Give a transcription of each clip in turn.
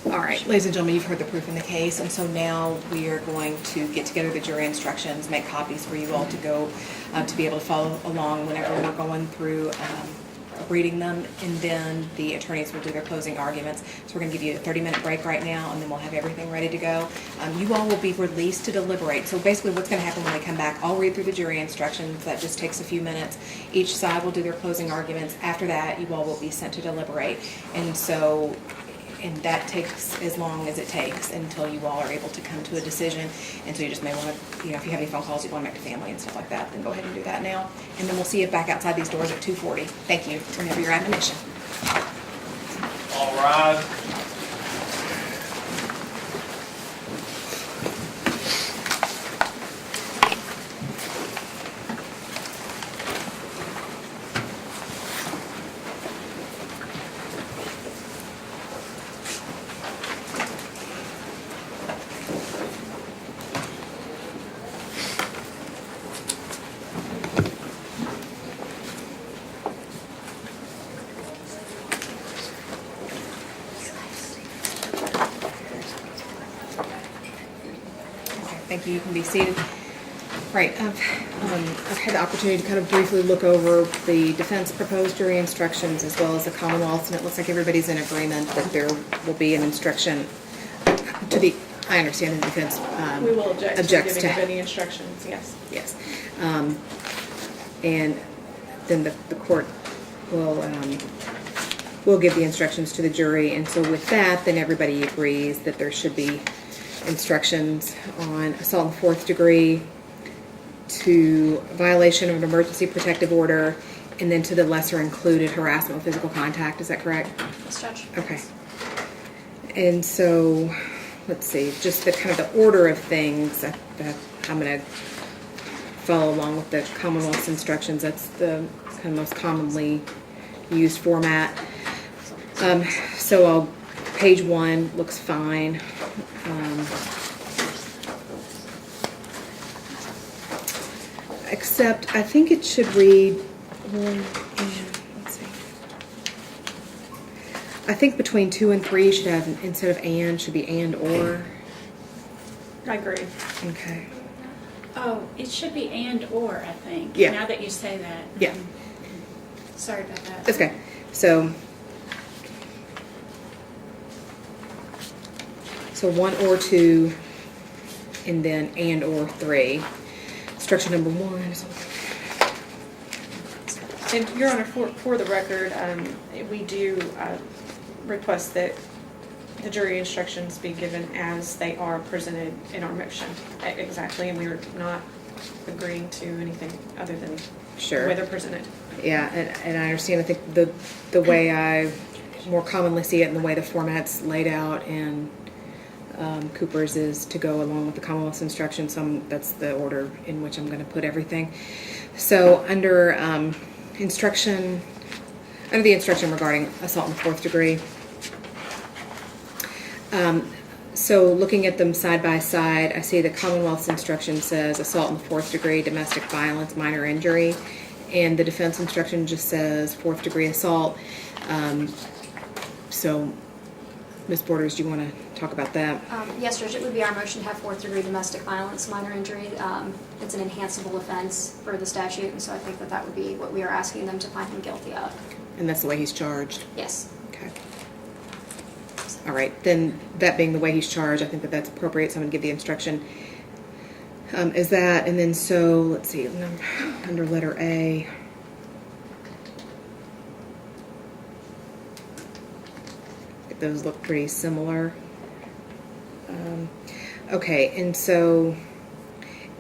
All right, ladies and gentlemen, you've heard the proof in the case, and so now we are going to get together the jury instructions, make copies for you all to go, to be able to follow along whenever we're going through reading them, and then the attorneys will do their closing arguments. So we're going to give you a 30-minute break right now, and then we'll have everything ready to go. You all will be released to deliberate. So basically what's going to happen when we come back, I'll read through the jury instructions. That just takes a few minutes. Each side will do their closing arguments. After that, you all will be sent to deliberate. And that takes as long as it takes until you all are able to come to a decision. And so you just may want to, if you have any phone calls you want to make to family and stuff like that, then go ahead and do that now. And then we'll see you back outside these doors at 2:40. Thank you. Whenever your admonition. All rise. Thank you. You can be seated. Right. I've had the opportunity to kind of briefly look over the defense proposed jury instructions as well as the Commonwealth's, and it looks like everybody's in agreement that there will be an instruction to the, I understand the defense we will object to objects giving to of any instructions, yes. Yes. And then the court will give the instructions to the jury, and so with that, then everybody agrees that there should be instructions on assault in the fourth degree, to violation of an emergency protective order, and then to the lesser included harassment with physical contact. Is that correct? Yes, Judge. Okay. And so, let's see, just the kind of the order of things that I'm going to follow along with the Commonwealth's instructions. That's the kind of most commonly used format. So page 1 looks fine. Except I think it should read, let's see. I think between 2 and 3 should have, instead of and, should be and or. I agree. Okay. Oh, it should be and or, I think. Yeah. Now that you say that. Yeah. Sorry about that. That's okay. So 1 or 2, and then and or 3. Instruction number 1 is. And Your Honor, for the record, we do request that the jury instructions be given as they are presented in our motion. Exactly, and we are not agreeing to anything other than Sure. the way they're presented. Yeah, and I understand. I think the way I more commonly see it and the way the format's laid out in Cooper's is to go along with the Commonwealth's instructions. That's the order in which I'm going to put everything. So under the instruction regarding assault in the fourth degree, so looking at them side by side, I see the Commonwealth's instruction says assault in the fourth degree, domestic violence, minor injury, and the defense instruction just says fourth degree assault. So, Ms. Borders, do you want to talk about that? Yes, Judge, it would be our motion to have fourth degree domestic violence, minor injury. It's an enhanceable offense for the statute, and so I think that would be what we are asking them to find him guilty of. And that's the way he's charged? Yes. Okay. All right, then that being the way he's charged, I think that's appropriate, so I'm going to give the instruction as that. And then so, let's see, under letter A. Those look pretty similar. Okay, and so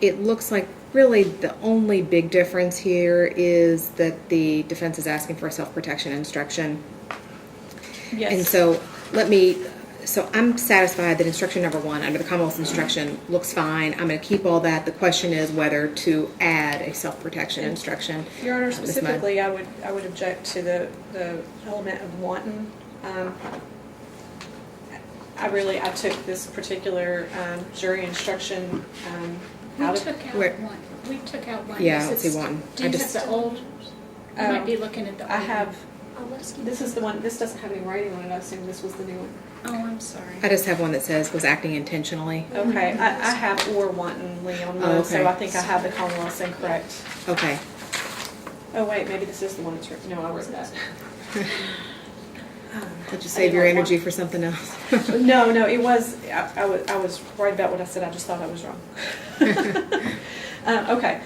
it looks like really the only big difference here is that the defense is asking for a self-protection instruction. Yes. And so I'm satisfied that instruction number 1 under the Commonwealth's instruction looks fine. I'm going to keep all that. The question is whether to add a self-protection instruction. Your Honor, Ms. Mudd. specifically, I would object to the element of wanton. I took this particular jury instruction out of. We took out one. Yeah, let's see one. Do you have the old? You might be looking at the old. I have Oh, let's keep This is the one, this doesn't have any writing on it, I assume this was the new one. Oh, I'm sorry. I just have one that says was acting intentionally. Okay, I have or wantonly on Oh, mine, so okay. I think I have the Commonwealth's incorrect. Okay. Oh, wait, maybe this is the one that's written, no, I wrote that. Did you save your energy for something else? No, it was, I was right about what I said, I just thought I was wrong. Okay,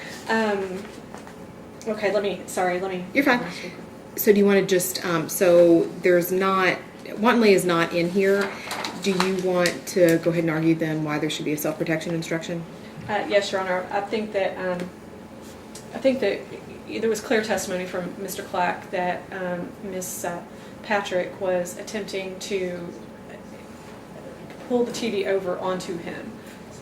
okay, let me. You're fine. So do you want to just, so there's not, wantonly is not in here. Do you want to go ahead and argue then why there should be a self-protection instruction? Yes, Your Honor, I think that there was clear testimony from Mr. Clack that Ms. Patrick was attempting to pull the TV over onto him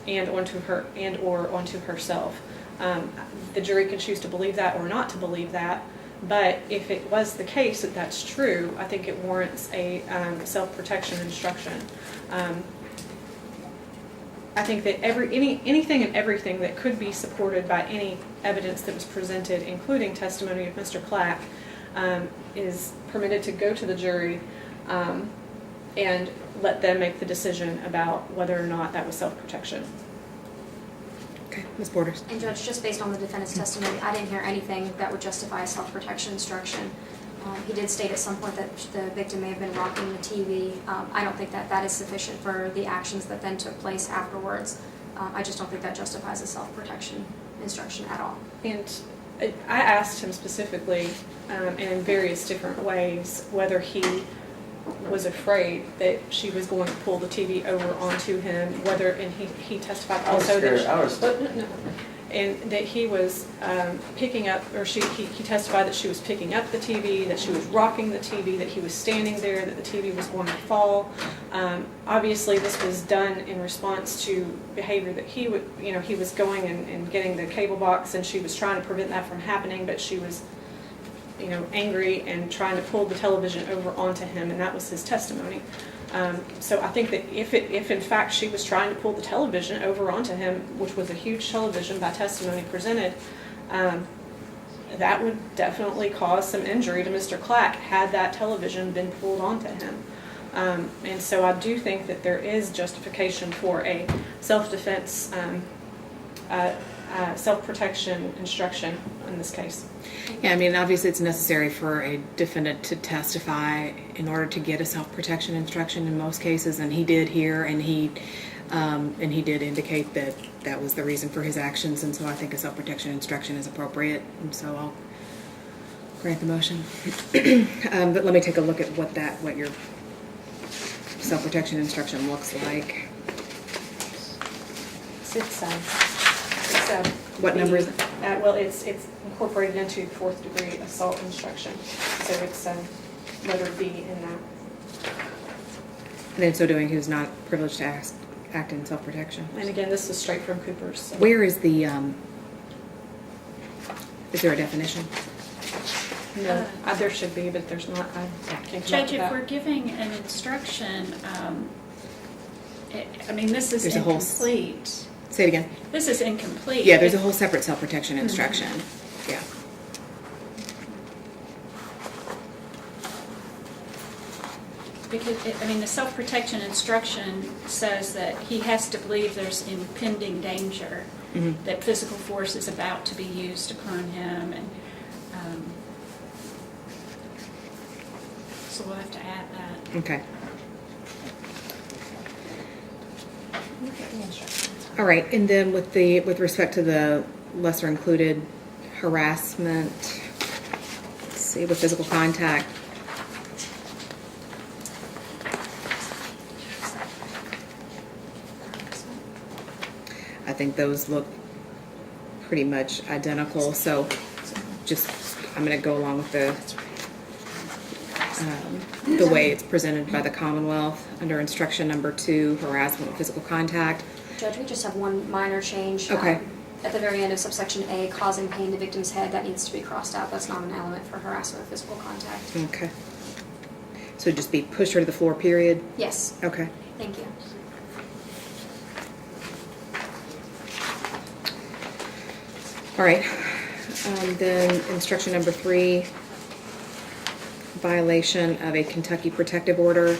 and onto her and or onto herself. The jury can choose to believe that or not to believe that, but if it was the case that that's true, I think it warrants a self-protection instruction. I think that anything and everything that could be supported by any evidence that was presented, including testimony of Mr. Clack, is permitted to go to the jury and let them make the decision about whether or not that was self-protection. Okay, Ms. Borders. And Judge, just based on the defendant's testimony, I didn't hear anything that would justify a self-protection instruction. He did state at some point that the victim may have been rocking the TV. I don't think that that is sufficient for the actions that then took place afterwards. I just don't think that justifies a self-protection instruction at all. And I asked him specifically, and in various different ways, whether he was afraid that she was going to pull the TV over onto him, and he testified also and that he was picking up, or he testified that she was picking up the TV, that she was rocking the TV, that he was standing there, that the TV was going to fall. Obviously, this was done in response to behavior that he was going and getting the cable box, and she was trying to prevent that from happening, but she was angry and trying to pull the television over onto him, and that was his testimony. So I think that if in fact she was trying to pull the television over onto him, which was a huge television by testimony presented, that would definitely cause some injury to Mr. Clack had that television been pulled onto him. And so I do think that there is justification for a self-defense, self-protection instruction in this case. Yeah, I mean, obviously it's necessary for a defendant to testify in order to get a self-protection instruction in most cases, and he did here, and he did indicate that that was the reason for his actions, and so I think a self-protection instruction is appropriate, and so I'll grant the motion. But let me take a look at what your self-protection instruction looks like. What number is it? Well, it's incorporated into fourth degree assault instruction, so it's letter B in that. And in so doing, who's not privileged to act in self-protection. And again, this is straight from Cooper's. So. Where is the, is there a definition? No, there should be, but there's not. I can't come up Judge, with if that. we're giving an instruction, this is There's a whole incomplete. Say it again. This is incomplete. Yeah, there's a whole separate self-protection instruction. Yeah. Because, the self-protection instruction says that he has to believe there's impending danger, Mm-hmm. that physical force is about to be used upon him, and so we'll have to add that. Okay. Look at the instructions. All right, and then with respect to the lesser included harassment, let's see, with physical contact. I think those look pretty much identical, so I'm going to go along with the way it's presented by the Commonwealth under instruction number 2, harassment with physical contact. Judge, we just have one minor change. Okay. At the very end of subsection A, causing pain to victim's head, that needs to be crossed out. That's not an element for harassment or physical contact. Okay. So just be push her to the floor, period? Yes, Okay. thank you. All right. Then instruction number 3, violation of a Kentucky protective order.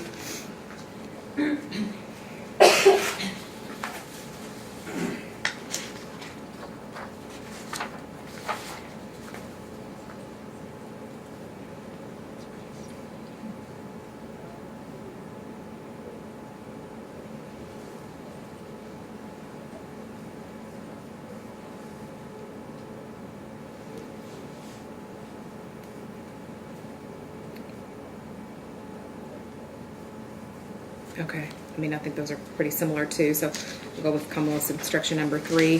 Okay, I mean, I think those are pretty similar too, so we'll go with Commonwealth's instruction number 3.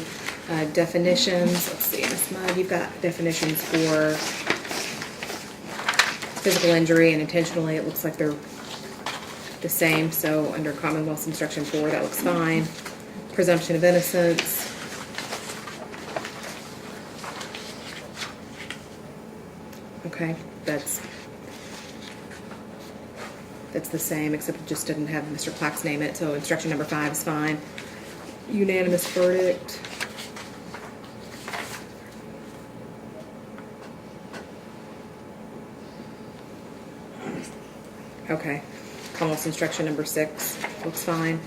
Definitions, let's see, Ms. Mudd, you've got definitions for physical injury and intentionally, it looks like they're the same, so under Commonwealth's instruction 4, that looks fine. Presumption of innocence. Okay, that's the same, except it just didn't have Mr. Clack's name in it, so instruction number 5 is fine. Unanimous verdict. Okay, Commonwealth's instruction number 6 looks fine.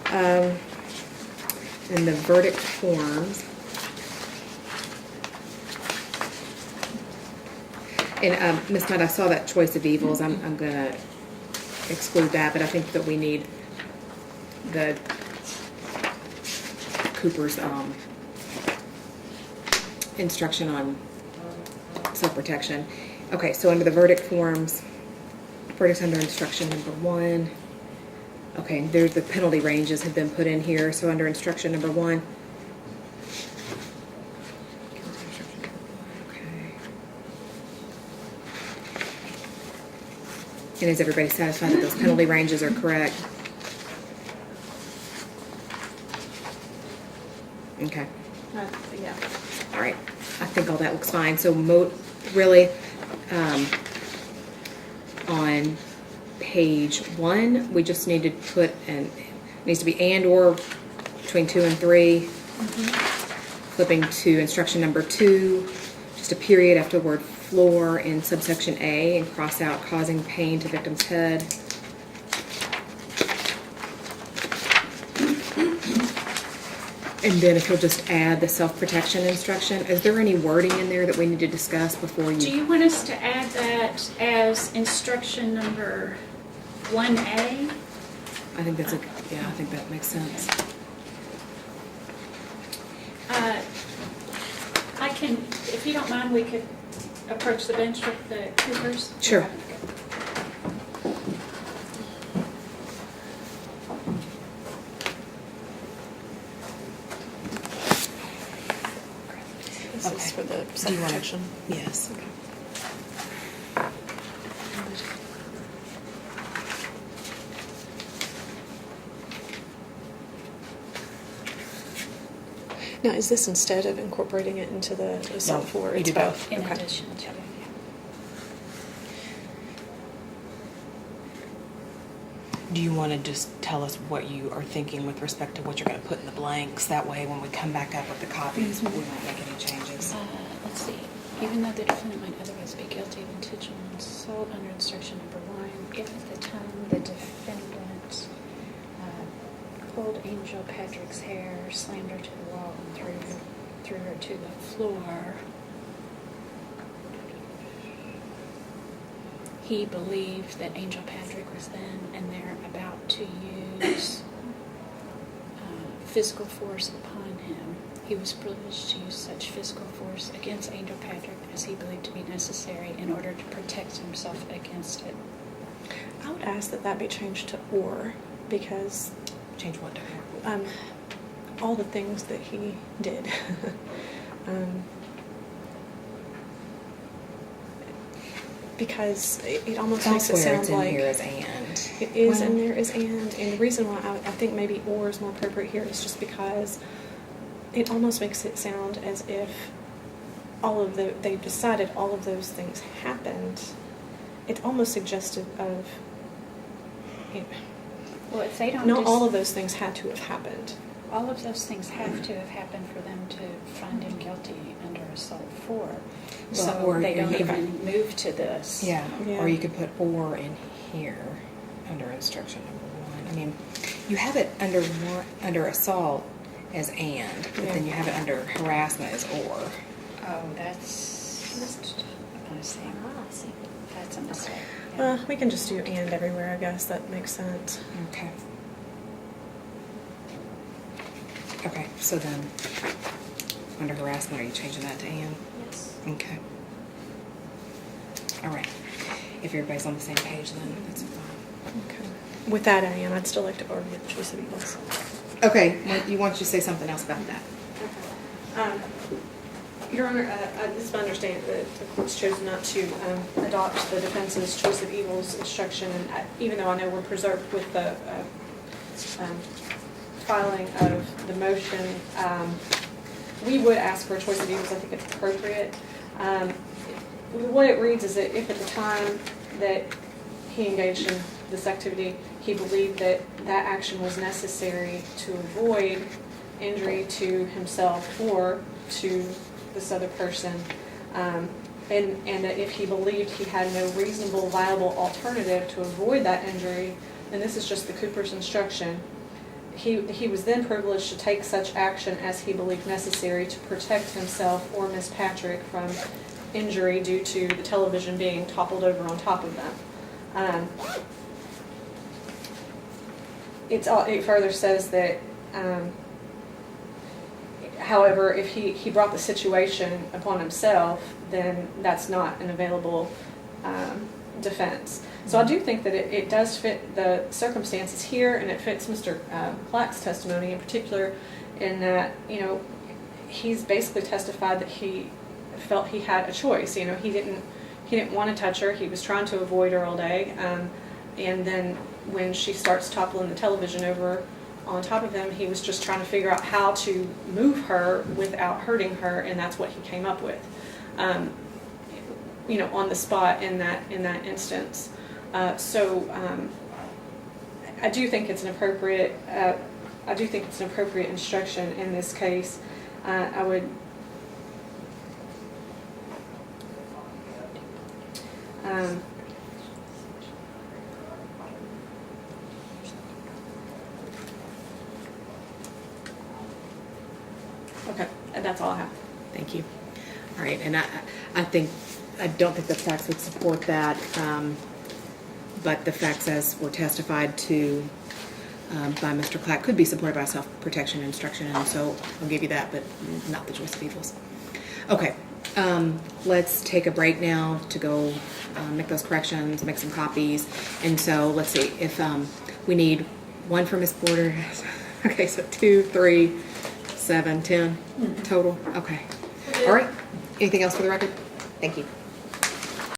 And the verdict forms. And Ms. Mudd, I saw that choice of evils. I'm gonna exclude that, but I think that we need the Cooper's instruction on self-protection. Okay, so under the verdict forms, verdicts under instruction number 1. Okay, there's the penalty ranges have been put in here. So under instruction number 1. Okay. And is everybody satisfied that those penalty ranges are correct? Okay. Yeah. All right. I think all that looks fine. So really, on page 1, we just need to put it needs to be and or between 2 and 3. Flipping to instruction number 2, just a period after the word floor in subsection A and cross out causing pain to victim's head. And then if you'll just add the self-protection instruction, is there any wording in there that we need to discuss before you? Do you want us to add that as instruction number 1A? I think that's I think that makes sense. I can, if you don't mind, we could approach the bench with the Coopers. Sure. This is for the self-protection. Yes. Now, is this instead of incorporating it into the assault for? you It's do both. In Okay. addition to. Do you want to just tell us what you are thinking with respect to what you're going to put in the blanks? That way, when we come back up with the copies, we won't make any changes. Let's see. Even though the defendant might otherwise be guilty of intentional assault under instruction number 1, if at the time the defendant pulled Angel Patrick's hair, slammed her to the wall, and threw her to the floor, he believed that Angel Patrick was then and there about to use physical force upon him. He was privileged to use such physical force against Angel Patrick as he believed to be necessary in order to protect himself against it. I would ask that be changed to or, because Change what to all the things that he did. Because it almost makes it Elsewhere, sound it's in like here as and. it is, Well- and there is and the reason why I think maybe or is more appropriate here is just because it almost makes it sound as if they've decided all of those things happened. It's almost suggestive of, Well, if they don't not all of those things had to have happened. all of those things have to have happened for them to find him guilty under assault 4. So or they don't you could- even move to this. Yeah, Yeah. or you could put or in here under instruction number 1. I mean, you have it under assault as and, but then you have it under harassment as or. Oh, that's a mistake. Ah, I see. That's a mistake. Yeah. We can just do and everywhere, I guess, that makes sense. Okay. Okay, so then, under harassment, are you changing that to and? Yes. Okay. All right. If everybody's on the same page, then that's fine. Okay. With that and, I'd still like to argue the choice of evils. Okay, you want to say something else about that? Your Honor, it's my understanding that the court's chosen not to adopt the defense's choice of evils instruction, and even though I know we're preserved with the filing of the motion, we would ask for a choice of evils. I think it's appropriate. What it reads is that if at the time that he engaged in this activity, he believed that that action was necessary to avoid injury to himself or to this other person, and that if he believed he had no reasonable, viable alternative to avoid that injury, and this is just the Cooper's instruction, he was then privileged to take such action as he believed necessary to protect himself or Miss Patrick from injury due to the television being toppled over on top of them. It further says that, however, if he brought the situation upon himself, then that's not an available defense. So I do think that it does fit the circumstances here, and it fits Mr. Clack's testimony in particular, in that, he's basically testified that he felt he had a choice. He didn't want to touch her. He was trying to avoid her all day, and then when she starts toppling the television over on top of him, he was just trying to figure out how to move her without hurting her, and that's what he came up with, on the spot in that instance. So I do think it's an appropriate. I do think it's an appropriate instruction in this case. I would. Okay, that's all I have. Thank you. All right, and I don't think the facts would support that, but the facts as were testified to by Mr. Clack could be supported by self-protection instruction, and so I'll give you that, but not the choice of evils. Okay, let's take a break now to go make those corrections, make some copies, and so let's see if we need one for Ms. Porter. Okay, so 2, 3, 7, 10 total. Okay. All right. Anything else for the record? Thank you.